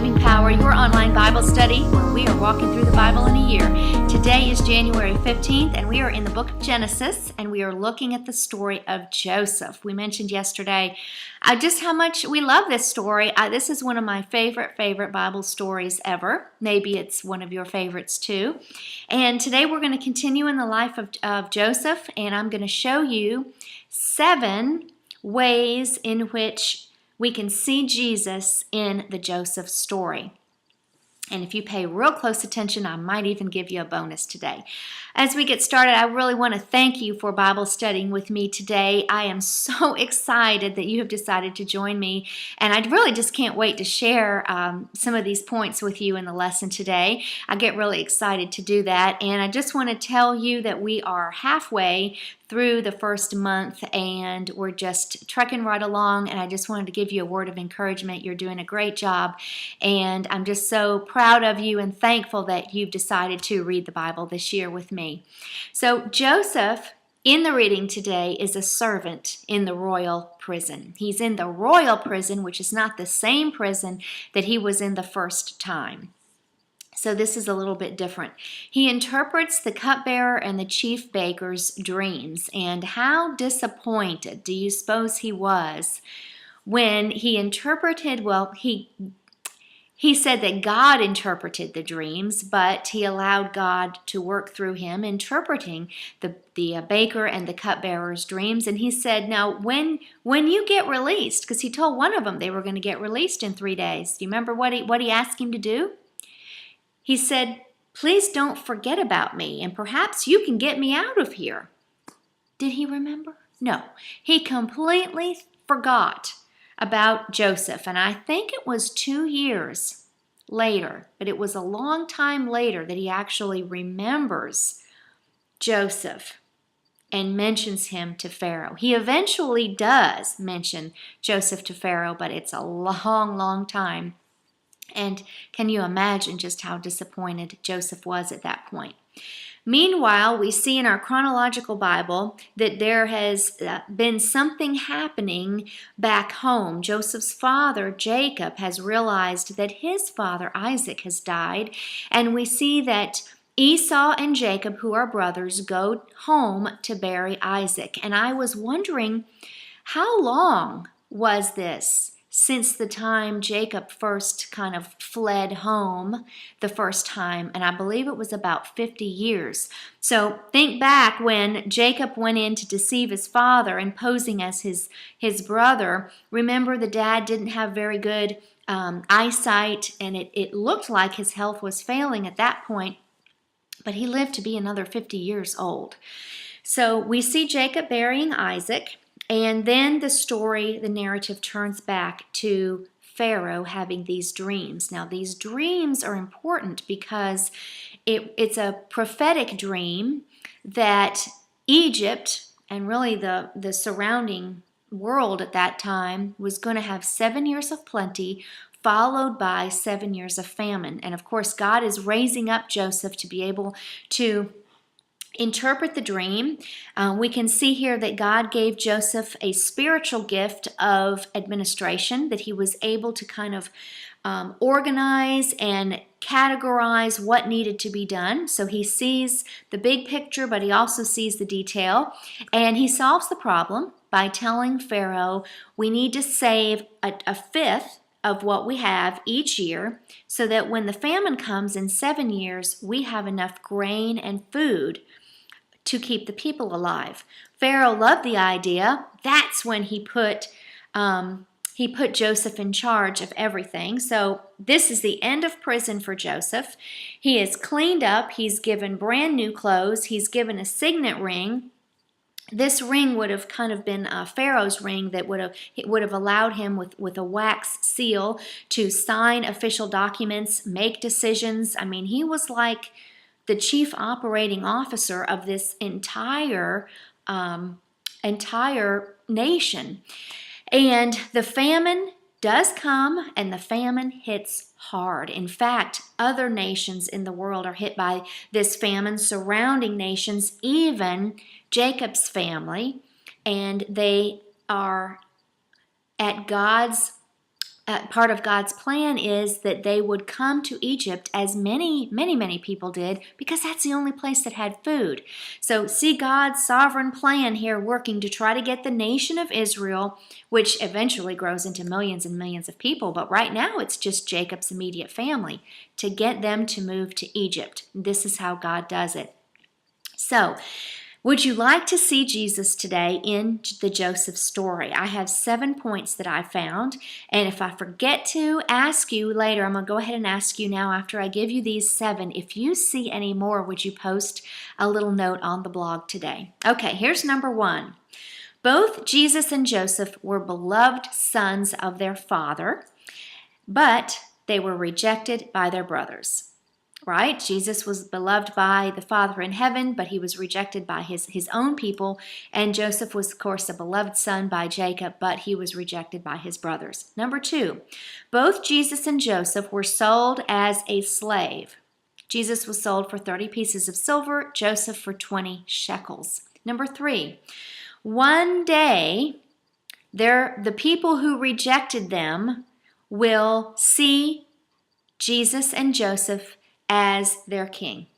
Living Power, your online Bible study where we are walking through the Bible in a year. Today is January 15th, and we are in the book of Genesis, and we are looking at the story of Joseph. We mentioned yesterday just how much we love this story. This is one of my favorite Bible stories ever. Maybe it's one of your favorites too. And today we're going to continue in the life of Joseph, and I'm going to show you 7 ways in which we can see Jesus in the Joseph story. And if you pay real close attention, I might even give you a bonus today. As we get started, I really want to thank you for Bible studying with me today. I am so excited that you have decided to join me, and I really just can't wait to share some of these points with you in the lesson today. I get really excited to do that, and I just want to tell you that we are halfway through the first month, and we're just trekking right along, and I just wanted to give you a word of encouragement. You're doing a great job, and I'm just so proud of you and thankful that you've decided to read the Bible this year with me. So Joseph, in the reading today, is a servant in the royal prison. He's in the royal prison, which is not the same prison that he was in the first time. So this is a little bit different. He interprets the cupbearer and the chief baker's dreams. And how disappointed do you suppose he was when he interpreted, he said that God interpreted the dreams, but he allowed God to work through him interpreting the baker and the cupbearer's dreams. And he said, now when you get released, because he told one of them they were going to get released in 3 days. Do you remember what he asked him to do? He said, please don't forget about me, and perhaps you can get me out of here. Did he remember? No. He completely forgot about Joseph, and I think it was 2 years later, but it was a long time later that he actually remembers Joseph and mentions him to Pharaoh. He eventually does mention Joseph to Pharaoh, but it's a long time. And can you imagine just how disappointed Joseph was at that point? Meanwhile, we see in our chronological Bible that there has been something happening back home. Joseph's father, Jacob, has realized that his father, Isaac, has died. And we see that Esau and Jacob, who are brothers, go home to bury Isaac. And I was wondering, how long was this since the time Jacob first kind of fled home the first time? And I believe it was about 50 years. So think back when Jacob went in to deceive his father and posing as his brother. Remember, the dad didn't have very good eyesight, and it looked like his health was failing at that point, but he lived to be another 50 years old. So we see Jacob burying Isaac. And then the narrative turns back to Pharaoh having these dreams. Now, these dreams are important because it's a prophetic dream that Egypt and really the surrounding world at that time was going to have 7 years of plenty, followed by 7 years of famine. And of course, God is raising up Joseph to be able to interpret the dream. We can see here that God gave Joseph a spiritual gift of administration, that he was able to kind of organize and categorize what needed to be done. So he sees the big picture, but he also sees the detail. And he solves the problem by telling Pharaoh, we need to save a fifth of what we have each year so that when the famine comes in 7 years, we have enough grain and food to keep the people alive. Pharaoh loved the idea. That's when he put Joseph in charge of everything. So this is the end of prison for Joseph. He is cleaned up. He's given brand new clothes. He's given a signet ring. This ring would have kind of been Pharaoh's ring that would have allowed him with a wax seal to sign official documents, make decisions. I mean, he was like the chief operating officer of this entire nation. And the famine does come, and the famine hits hard. In fact, other nations in the world are hit by this famine, surrounding nations, even Jacob's family, and they are at God's part of God's plan is that they would come to Egypt, as many people did, because that's the only place that had food. So see God's sovereign plan here working to try to get the nation of Israel, which eventually grows into millions and millions of people, but right now it's just Jacob's immediate family, to get them to move to Egypt. This is how God does it. So, would you like to see Jesus today in the Joseph story? I have 7 points that I found, and if I forget to ask you later, I'm going to go ahead and ask you now after I give you these 7. If you see any more, would you post a little note on the blog today? Okay, here's number 1. Both Jesus and Joseph were beloved sons of their father, but they were rejected by their brothers. Right? Jesus was beloved by the Father in heaven, but he was rejected by his own people. And Joseph was, of course, a beloved son by Jacob, but he was rejected by his brothers. Number 2, both Jesus and Joseph were sold as a slave. Jesus was sold for 30 pieces of silver, Joseph for 20 shekels. Number 3, one day the people who rejected them will see Jesus and Joseph as their king.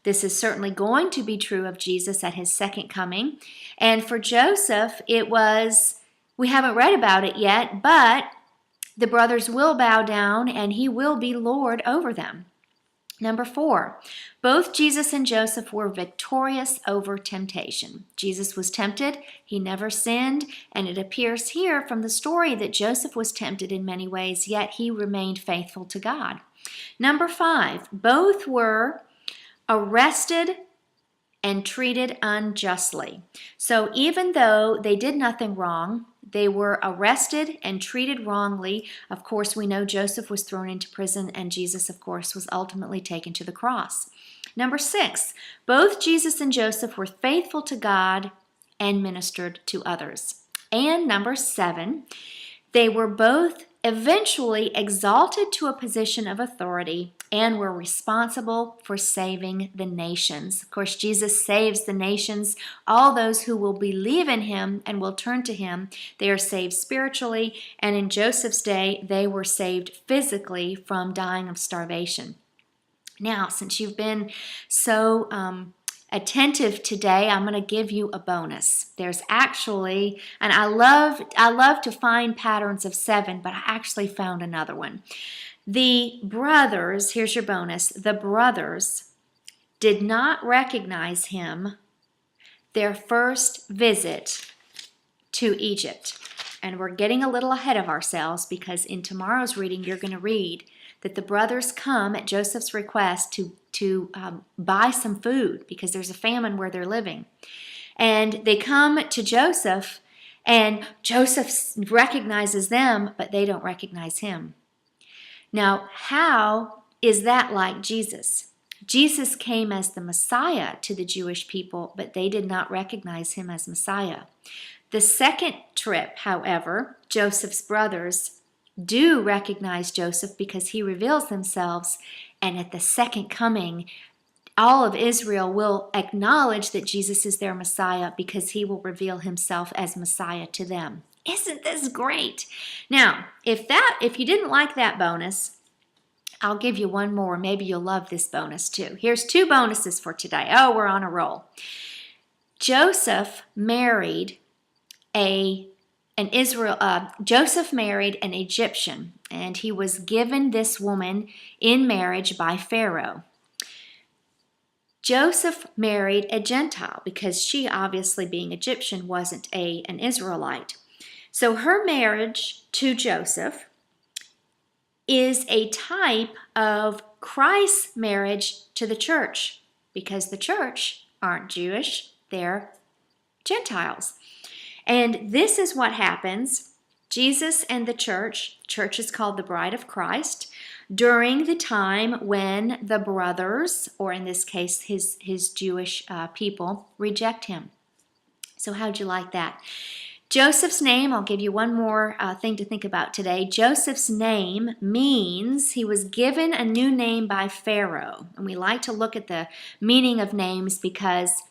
This is certainly going to be true of Jesus at his second coming. And for Joseph, we haven't read about it yet, but the brothers will bow down and he will be Lord over them. Number 4, both Jesus and Joseph were victorious over temptation. Jesus was tempted, he never sinned, and it appears here from the story that Joseph was tempted in many ways, yet he remained faithful to God. Number 5, both were arrested and treated unjustly. So even though they did nothing wrong, they were arrested and treated wrongly. Of course, we know Joseph was thrown into prison and Jesus, of course, was ultimately taken to the cross. Number 6, both Jesus and Joseph were faithful to God and ministered to others. And number 7, they were both eventually exalted to a position of authority and were responsible for saving the nations. Of course, Jesus saves the nations. All those who will believe in him and will turn to him, they are saved spiritually, and in Joseph's day, they were saved physically from dying of starvation. Now, since you've been so attentive today, I'm going to give you a bonus. There's actually, and I love to find patterns of 7, but I actually found another one. The brothers, here's your bonus, the brothers did not recognize him their first visit to Egypt. And we're getting a little ahead of ourselves because in tomorrow's reading you're going to read that the brothers come at Joseph's request to buy some food because there's a famine where they're living. And they come to Joseph, and Joseph recognizes them, but they don't recognize him. Now, how is that like Jesus? Jesus came as the Messiah to the Jewish people, but they did not recognize him as Messiah. The second trip, however, Joseph's brothers do recognize Joseph because he reveals themselves, and at the second coming, all of Israel will acknowledge that Jesus is their Messiah because he will reveal himself as Messiah to them. Isn't this great? Now, if you didn't like that bonus, I'll give you one more. Maybe you'll love this bonus too. Here's 2 bonuses for today. Oh, we're on a roll. Joseph married Joseph married an Egyptian, and he was given this woman in marriage by Pharaoh. Joseph married a Gentile because she, obviously being Egyptian, wasn't an Israelite. So her marriage to Joseph is a type of Christ's marriage to the church because the church aren't Jewish, they're Gentiles. And this is what happens. Jesus and the church is called the bride of Christ, during the time when the brothers, or in this case his Jewish people, reject him. So how'd you like that? Joseph's name, I'll give you one more thing to think about today. Joseph's name means he was given a new name by Pharaoh. And we like to look at the meaning of names because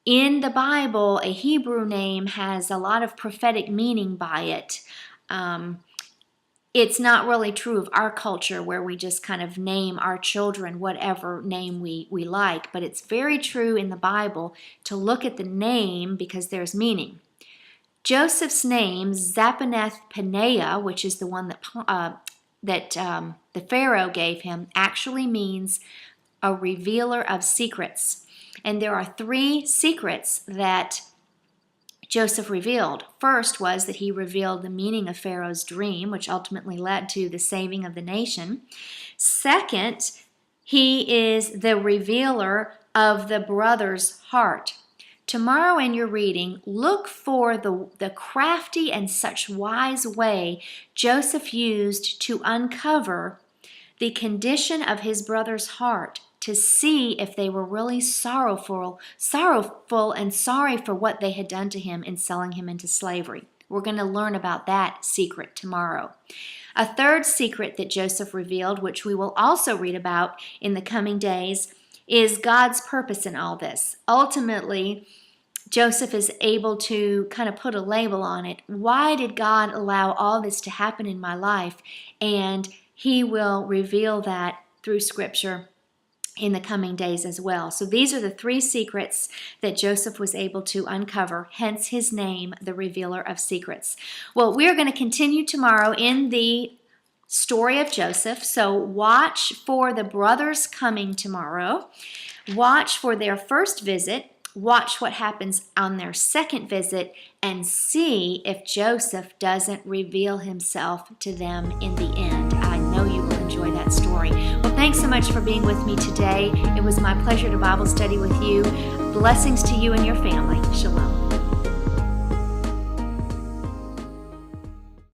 in the Bible, a Hebrew name has a lot of prophetic meaning by it. it's not really true of our culture where we just kind of name our children whatever name we like, but it's very true in the Bible to look at the name because there's meaning. Joseph's name, Zaphenath-Paneah, which is the one that the Pharaoh gave him, actually means a revealer of secrets. And there are 3 secrets that Joseph revealed. First was that he revealed the meaning of Pharaoh's dream, which ultimately led to the saving of the nation. Second, he is the revealer of the brother's heart. Tomorrow in your reading, look for the crafty and such wise way Joseph used to uncover the condition of his brother's heart, to see if they were really sorrowful and sorry for what they had done to him in selling him into slavery. We're going to learn about that secret tomorrow. A third secret that Joseph revealed, which we will also read about in the coming days, is God's purpose in all this. Ultimately, Joseph is able to kind of put a label on it. Why did God allow all this to happen in my life? And he will reveal that through Scripture in the coming days as well. So these are the 3 secrets that Joseph was able to uncover, hence his name, the Revealer of Secrets. Well, we're going to continue tomorrow in the story of Joseph. So watch for the brothers coming tomorrow. Watch for their first visit. Watch what happens on their second visit and see if Joseph doesn't reveal himself to them in the end. I know you will enjoy that story. Well, thanks so much for being with me today. It was my pleasure to Bible study with you. Blessings to you and your family. Shalom.